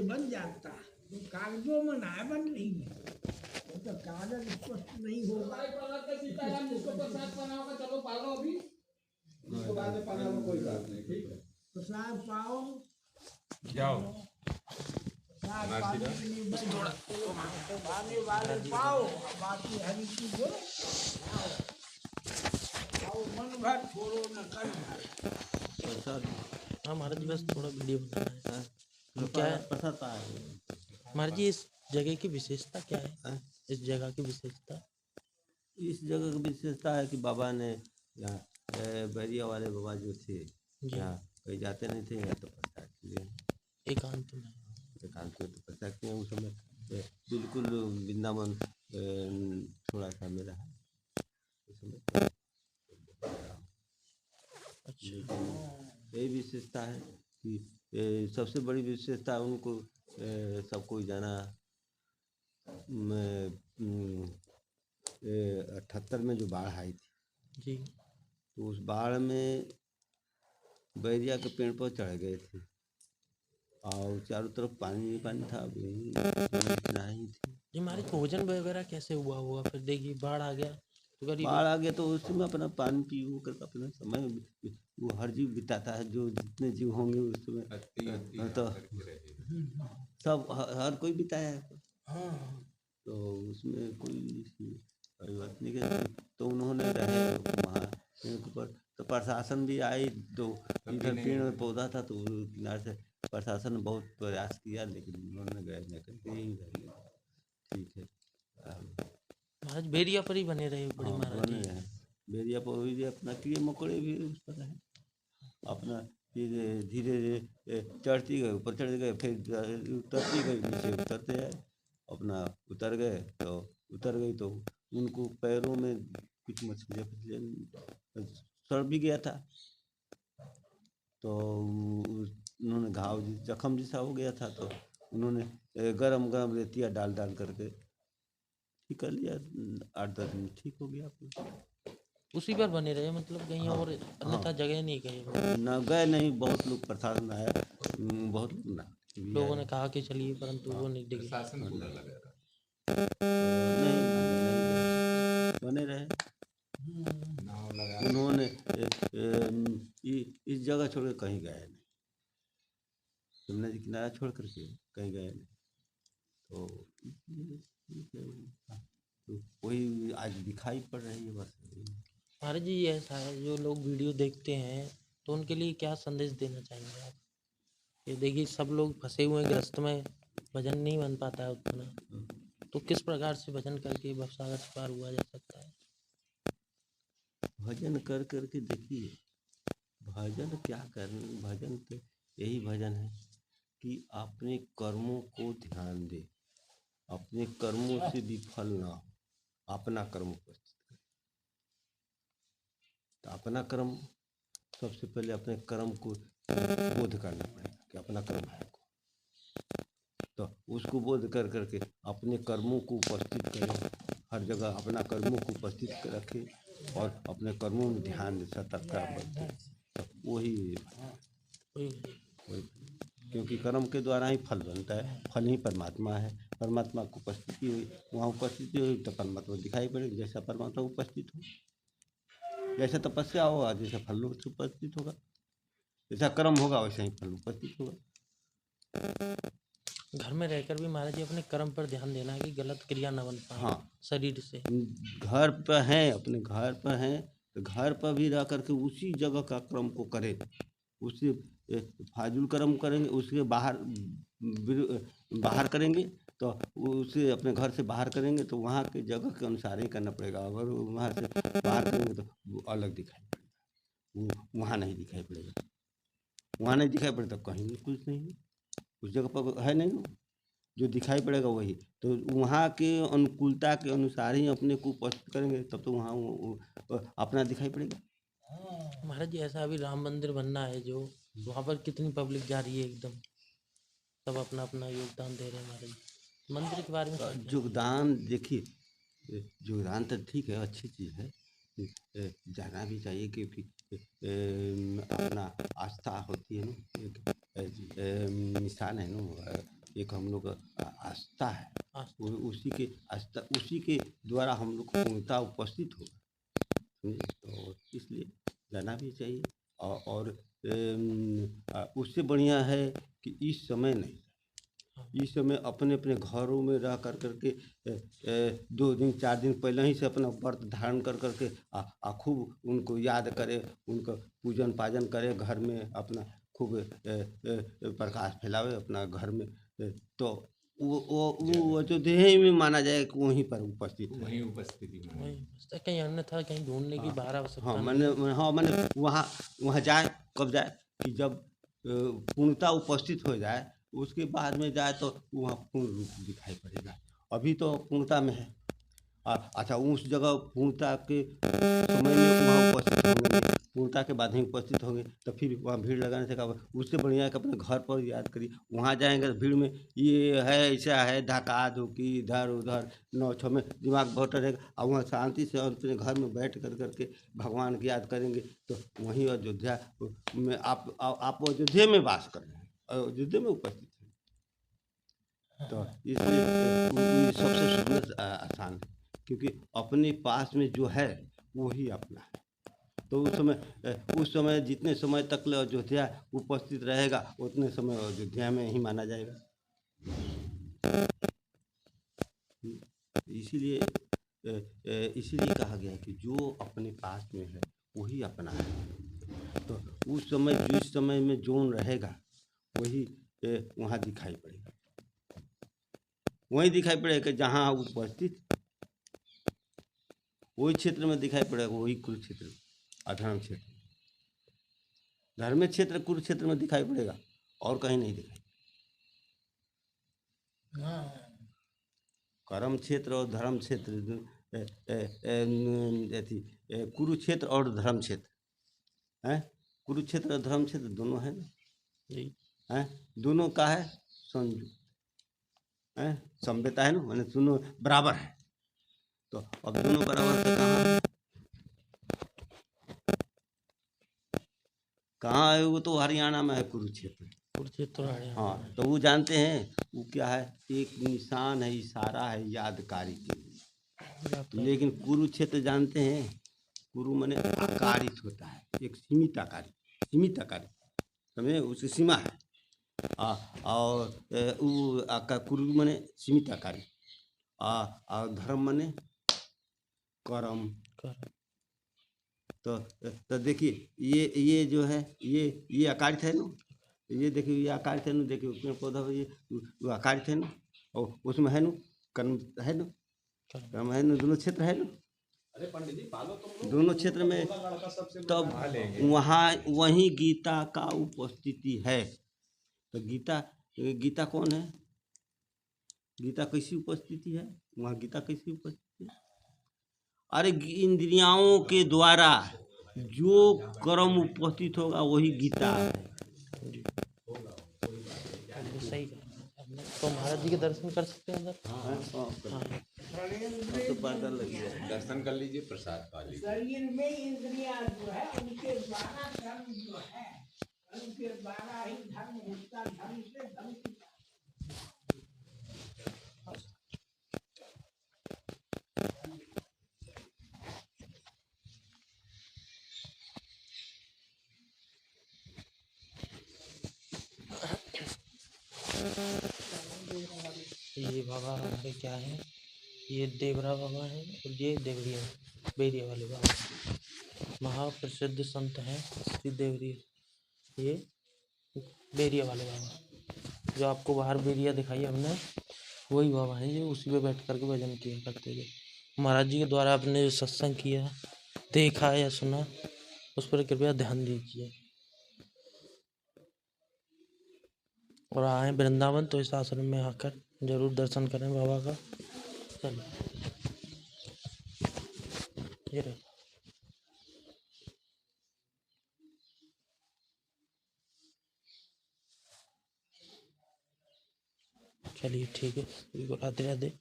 से बन जाता है, तो कागजों में ना बन रही है, वो तो कागज स्पष्ट नहीं होगा। प्रसाद पाओ, जाओ प्रसाद पाने के लिए आने वाले पाओ, बाकी हरि की जो आओ, मन भर छोड़ो न कर भर। हाँ महाराज जी, बस थोड़ा वीडियो बनाना है। क्या है प्रसाद पाए महाराज जी, इस जगह की विशेषता क्या है? इस जगह की विशेषता इस जगह की विशेषता है कि बाबा ने यहाँ बैरिया वाले बाबा जो थे जी। यहाँ कहीं जाते नहीं थे, यहाँ तपस्या किए एकांत में। एकांत में तपस्या किए। उस समय बिल्कुल वृंदावन थोड़ा सा मेरा है उस समय। अच्छा, यही विशेषता है कि सबसे बड़ी विशेषता उनको सब कोई जाना। 78 में जो बाढ़ आई थी, जी तो उस बाढ़ में बैरिया के पेड़ पर चढ़ गए थे और चारों तरफ पानी पानी था, इतना ही थी। जी महाराज, भोजन वगैरह कैसे हुआ होगा? फिर देखिए बाढ़ आ गया तो करीब बाढ़ आ गया तो उस समय अपना पानी पी वो करके अपना समय वो हर जीव बिताता है, जो जितने जीव होंगे उस समय तो सब हर कोई बिताया है। हाँ तो उसमें कोई बात नहीं कि तो उन्होंने रहे वहाँ ऊपर। तो प्रशासन भी आई, तो इधर पेड़ में पौधा था तो किनारे से प्रशासन ने बहुत प्रयास किया, लेकिन उन्होंने गए नहीं करके यही रह गए। ठीक है, महाराज, बेरिया पर ही बने रहे बड़े हाँ महाराज बने जी। रहे। बेरिया पर भी अपना कीड़े मकोड़े भी उस पर रहे अपना। फिर धीरे धीरे चढ़ती गए, ऊपर चढ़ गए, फिर उतरती गई, नीचे उतरते आए, अपना उतर गए। तो उतर गई तो उनको पैरों में कुछ मछलियाँ सड़ भी गया था, तो उन्होंने घाव जख्म जैसा हो गया था, तो उन्होंने गरम गरम रेतिया डाल डाल करके ठीक कर लिया। 8-10 दिन ठीक हो गया अपना। उसी पर बने रहे, मतलब कहीं हाँ, और अन्यथा जगह नहीं गए? ना गए नहीं, बहुत लोग प्रशासन आया, बहुत लोग ना भी लोगों आए। ने कहा कि चलिए, परंतु वो नहीं डिगे। शासन पूरा लगा था। नहीं बने रहे। नाव लगा उन्होंने इस जगह छोड़ के कहीं गए नहीं, यमुना जी किनारा छोड़ करके कहीं गए नहीं। तो तो वही आज दिखाई पड़ रही है बस। महाराज जी, ऐसा है, जो लोग वीडियो देखते हैं तो उनके लिए क्या संदेश देना चाहेंगे आप? ये देखिए, सब लोग फंसे हुए हैं ग्रस्त में, भजन नहीं बन पाता है उतना, तो किस प्रकार से भजन करके भवसागर से पार हुआ जा सकता है? भजन कर करके देखिए, भजन क्या करना, भजन तो यही भजन है कि अपने कर्मों को ध्यान दे, अपने कर्मों से विफल ना हो, अपना कर्म उपस्थित करे। तो अपना कर्म सबसे पहले अपने कर्म को बोध करना पड़ेगा कि अपना कर्म है, तो उसको बोध कर करके अपने कर्मों को उपस्थित करें, हर जगह अपना कर्मों को उपस्थित रखे और अपने कर्मों में ध्यान दे, सतर्कता बरते, तो वही क्योंकि कर्म के द्वारा ही फल बनता है, फल ही परमात्मा है। परमात्मा की उपस्थिति हुई, वहाँ उपस्थिति हुई तो परमात्मा दिखाई पड़ेगी। जैसा परमात्मा उपस्थित हो, जैसा तपस्या होगा, जैसा फल उपस्थित होगा, जैसा कर्म होगा वैसा ही फल उपस्थित होगा। घर में रहकर भी महाराज जी अपने कर्म पर ध्यान देना है कि गलत क्रिया न बन पाए। हाँ, शरीर से घर पर हैं, अपने घर पर हैं तो घर पर भी रह करके उसी जगह का कर्म को करें। उससे फाजुल कर्म करेंगे, उसके बाहर करेंगे तो उसे अपने घर से बाहर करेंगे तो वहाँ के जगह के अनुसार ही करना पड़ेगा। अगर वहाँ से बाहर करेंगे तो वो अलग दिखाई पड़ेगा, वो वहाँ नहीं दिखाई पड़ेगा। वहाँ नहीं दिखाई पड़ेगा तो कहीं कुछ नहीं, उस जगह पर है नहीं, जो दिखाई पड़ेगा वही। तो वहाँ के अनुकूलता के अनुसार ही अपने को उपस्थित करेंगे, तब तो वहाँ अपना दिखाई पड़ेगा। महाराज जी, ऐसा अभी राम मंदिर बनना है जो, वहाँ पर कितनी पब्लिक जा रही है, एकदम सब अपना अपना योगदान दे रहे हैं। महाराज जी, मंदिर के बारे में क्या कहना है? योगदान देखिए, योगदान तो ठीक है, अच्छी चीज़ है, जाना भी चाहिए क्योंकि अपना आस्था होती है ना, एक निशान है ना, एक हम लोग का आस्था है, आस्था। वो उसी के आस्था, उसी के द्वारा हम लोग को पूर्णता उपस्थित होगा, समझे। तो इसलिए जाना भी चाहिए। और उससे बढ़िया है कि इस समय नहीं, इस समय अपने अपने घरों में रह कर करके 2 दिन 4 दिन पहले ही से अपना व्रत धारण कर करके खूब उनको याद करे, उनका पूजन पाजन करे, घर में अपना खूब प्रकाश फैलावे अपना घर में। तो वो अयोध्या ही में माना जाए कि वहीं पर उपस्थित है। वहीं उपस्थिति में वही बस, कहीं अन्यथा कहीं ढूंढने की बाहर आवश्यकता हाँ नहीं है। मैंने वहाँ जाए, कब जाए कि जब पूर्णता उपस्थित हो जाए, उसके बाद में जाए तो वहाँ पूर्ण रूप दिखाई पड़ेगा। अभी तो पूर्णता में है। अच्छा, उस जगह पूर्णता के समय में वहाँ उपस्थित होंगे, पूर्णता के बाद ही उपस्थित होंगे, तो फिर वहाँ भीड़ लगाने से क्या होगा? उससे बढ़िया है कि अपने घर पर याद करिए। वहाँ जाएंगे तो भीड़ में ये है, ऐसा है, धक्का धुकी, इधर उधर, 9 में दिमाग बहुत रहेगा। और वहाँ शांति से अपने घर में बैठ कर करके भगवान की याद करेंगे, तो वहीं अयोध्या में आप अयोध्या में वास कर रहे हैं, अयोध्या में उपस्थित हैं। तो इसलिए ये सबसे सहज आसान है, क्योंकि अपने पास में जो है वही अपना है। तो उस समय जितने समय तक ले अयोध्या उपस्थित रहेगा, उतने समय अयोध्या में ही माना जाएगा। इसीलिए कहा गया है कि जो अपने पास में है वही अपना है। तो उस समय जिस समय में जोन रहेगा वही वहाँ दिखाई पड़ेगा, वही दिखाई पड़ेगा जहाँ उपस्थित, वही क्षेत्र में दिखाई पड़ेगा, वही कुरुक्षेत्र अधर्म क्षेत्र, धर्म क्षेत्र कुरुक्षेत्र में दिखाई पड़ेगा, और कहीं नहीं दिखाई। कर्म क्षेत्र और धर्म क्षेत्र, कुरुक्षेत्र और धर्म क्षेत्र है, कुरुक्षेत्र और धर्म क्षेत्र दोनों है ना, है दोनों का है संयुक्त है, समवेता है ना, मैंने दोनों बराबर है। तो अब दोनों बराबर से कहाँ है? वो तो हरियाणा में है कुरुक्षेत्र। कुरुक्षेत्र हरियाणा। हाँ, तो वो जानते हैं वो क्या है, एक निशान है, इशारा है यादकारी के लिए। लेकिन कुरुक्षेत्र जानते हैं, कुरु माने आकारित होता है, एक सीमित आकारी, समझे, उसकी सीमा है। और वो कुरु माने सीमित आकारी, और धर्म माने कर्म। तो देखिए ये जो है ये आकारित है ना, ये देखिए ये आकारित है ना, देखिए पेड़ पौधा ये आकारित है ना, और उसमें है ना कर्म है ना, कर्म है ना, दोनों क्षेत्र है ना। अरे पंडित जी पालो तुम दोनों क्षेत्र में तब वहाँ वहीं गीता का उपस्थिति है। तो गीता कौन है? गीता कैसी उपस्थिति है वहाँ? गीता कैसी उपस्थिति है? अरे इंद्रियों के द्वारा जो कर्म उपस्थित होगा वही गीता है। सही कहा। तो महाराज जी के दर्शन कर सकते हैं अंदर? दर्शन कर लीजिए, प्रसाद पा लीजिए। शरीर में इंद्रियां जो है उनके द्वारा कर्म जो है, उनके द्वारा ही धर्म होता, धर्म से धर्म की ये बाबा हमारे क्या है, ये देवरा बाबा है और ये देवरिया बेरिया वाले बाबा, महाप्रसिद्ध संत हैं श्री देवरिया, ये बेरिया वाले बाबा जो आपको बाहर बेरिया दिखाई हमने, वही बाबा हैं जो उसी पे बैठ करके भजन किया करते थे। महाराज जी के द्वारा आपने जो सत्संग किया, देखा या सुना, उस पर कृपया ध्यान दीजिए। और आए वृंदावन तो इस आश्रम में आकर जरूर दर्शन करें बाबा का। चलिए ये रहे। चलिए ठीक है, राधे राधे।